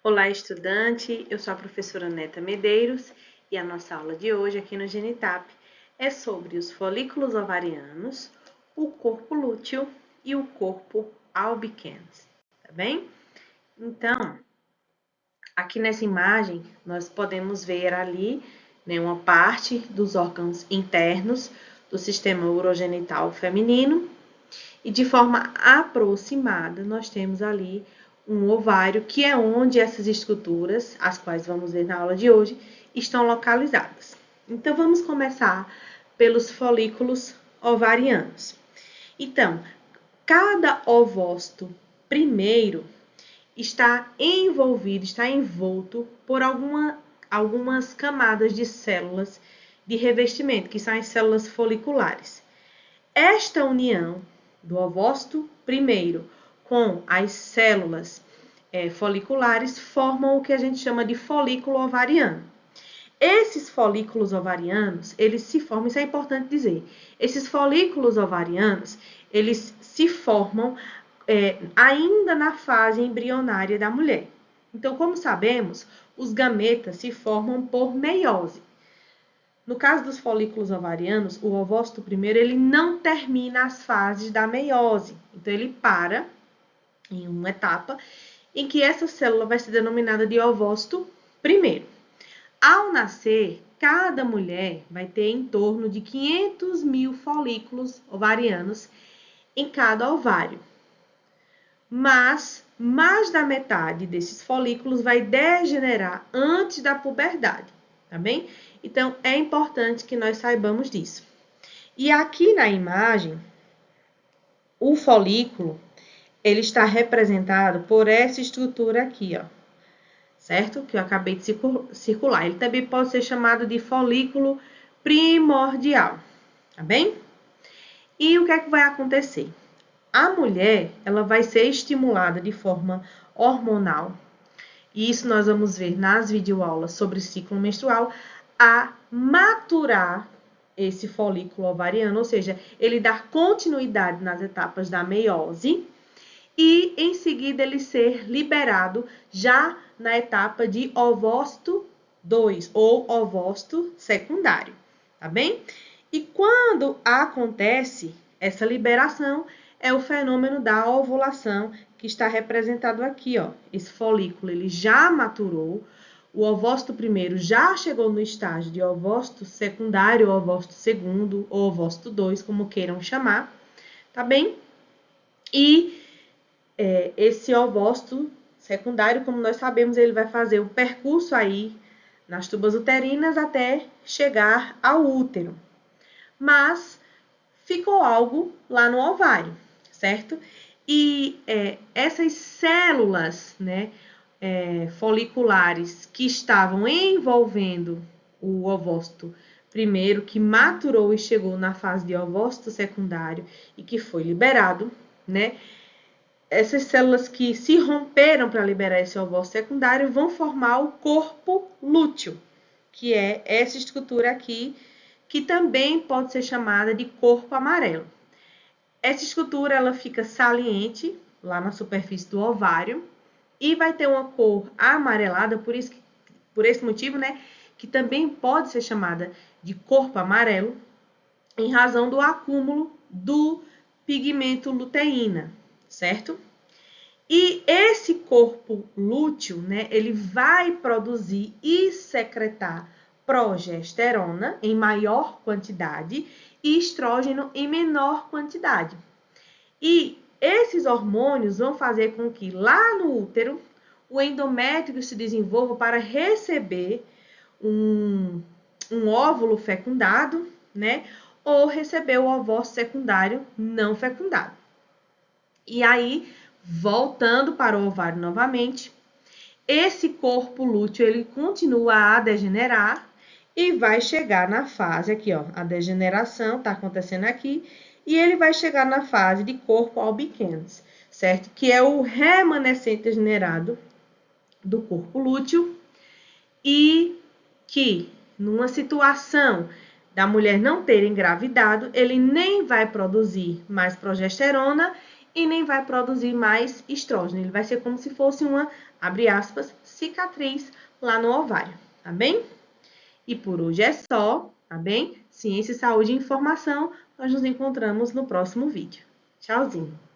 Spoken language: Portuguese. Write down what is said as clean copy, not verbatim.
Olá, estudante! Eu sou a professora Neta Medeiros e a nossa aula de hoje aqui no Genitap é sobre os folículos ovarianos, o corpo lúteo e o corpo albicans, tá bem? Então, aqui nessa imagem, nós podemos ver ali, né, uma parte dos órgãos internos do sistema urogenital feminino e de forma aproximada nós temos ali um ovário, que é onde essas estruturas, as quais vamos ver na aula de hoje, estão localizadas. Então, vamos começar pelos folículos ovarianos. Então, cada ovócito primeiro está envolto por algumas camadas de células de revestimento, que são as células foliculares. Esta união do ovócito primeiro com as células foliculares formam o que a gente chama de folículo ovariano. Esses folículos ovarianos, eles se formam, isso é importante dizer, esses folículos ovarianos, eles se formam ainda na fase embrionária da mulher. Então, como sabemos, os gametas se formam por meiose. No caso dos folículos ovarianos, o ovócito primeiro, ele não termina as fases da meiose. Então, ele para em uma etapa em que essa célula vai ser denominada de ovócito primeiro. Ao nascer, cada mulher vai ter em torno de 500 mil folículos ovarianos em cada ovário. Mas mais da metade desses folículos vai degenerar antes da puberdade, tá bem? Então, é importante que nós saibamos disso. E aqui na imagem, o folículo, ele está representado por essa estrutura aqui, ó, certo? Que eu acabei de circular. Ele também pode ser chamado de folículo primordial, tá bem? E o que é que vai acontecer? A mulher, ela vai ser estimulada de forma hormonal, e isso nós vamos ver nas videoaulas sobre ciclo menstrual, a maturar esse folículo ovariano, ou seja, ele dar continuidade nas etapas da meiose e em seguida ele ser liberado já na etapa de ovócito 2 ou ovócito secundário, tá bem? E quando acontece essa liberação, é o fenômeno da ovulação, que está representado aqui, ó. Esse folículo, ele já maturou, o ovócito primeiro já chegou no estágio de ovócito secundário, ovócito segundo, ou ovócito 2, como queiram chamar, tá bem? E esse ovócito secundário, como nós sabemos, ele vai fazer o percurso aí nas tubas uterinas até chegar ao útero. Mas ficou algo lá no ovário, certo? E essas células, né, foliculares que estavam envolvendo o ovócito primeiro, que maturou e chegou na fase de ovócito secundário e que foi liberado, né? Essas células que se romperam para liberar esse ovócito secundário vão formar o corpo lúteo, que é essa estrutura aqui, que também pode ser chamada de corpo amarelo. Essa estrutura, ela fica saliente lá na superfície do ovário e vai ter uma cor amarelada, por esse motivo, né, que também pode ser chamada de corpo amarelo, em razão do acúmulo do pigmento luteína, certo? E esse corpo lúteo, né, ele vai produzir e secretar progesterona em maior quantidade e estrógeno em menor quantidade. E esses hormônios vão fazer com que lá no útero o endométrio se desenvolva para receber um óvulo fecundado, né? Ou receber o ovócito secundário não fecundado. E aí, voltando para o ovário novamente, esse corpo lúteo, ele continua a degenerar e vai chegar na fase aqui, ó, a degeneração está acontecendo aqui, e ele vai chegar na fase de corpo albicans, certo? Que é o remanescente degenerado do corpo lúteo e que, numa situação da mulher não ter engravidado, ele nem vai produzir mais progesterona e nem vai produzir mais estrógeno. Ele vai ser como se fosse uma, abre aspas, cicatriz lá no ovário, tá bem? E por hoje é só, tá bem? Ciência, saúde e informação, nós nos encontramos no próximo vídeo. Tchauzinho!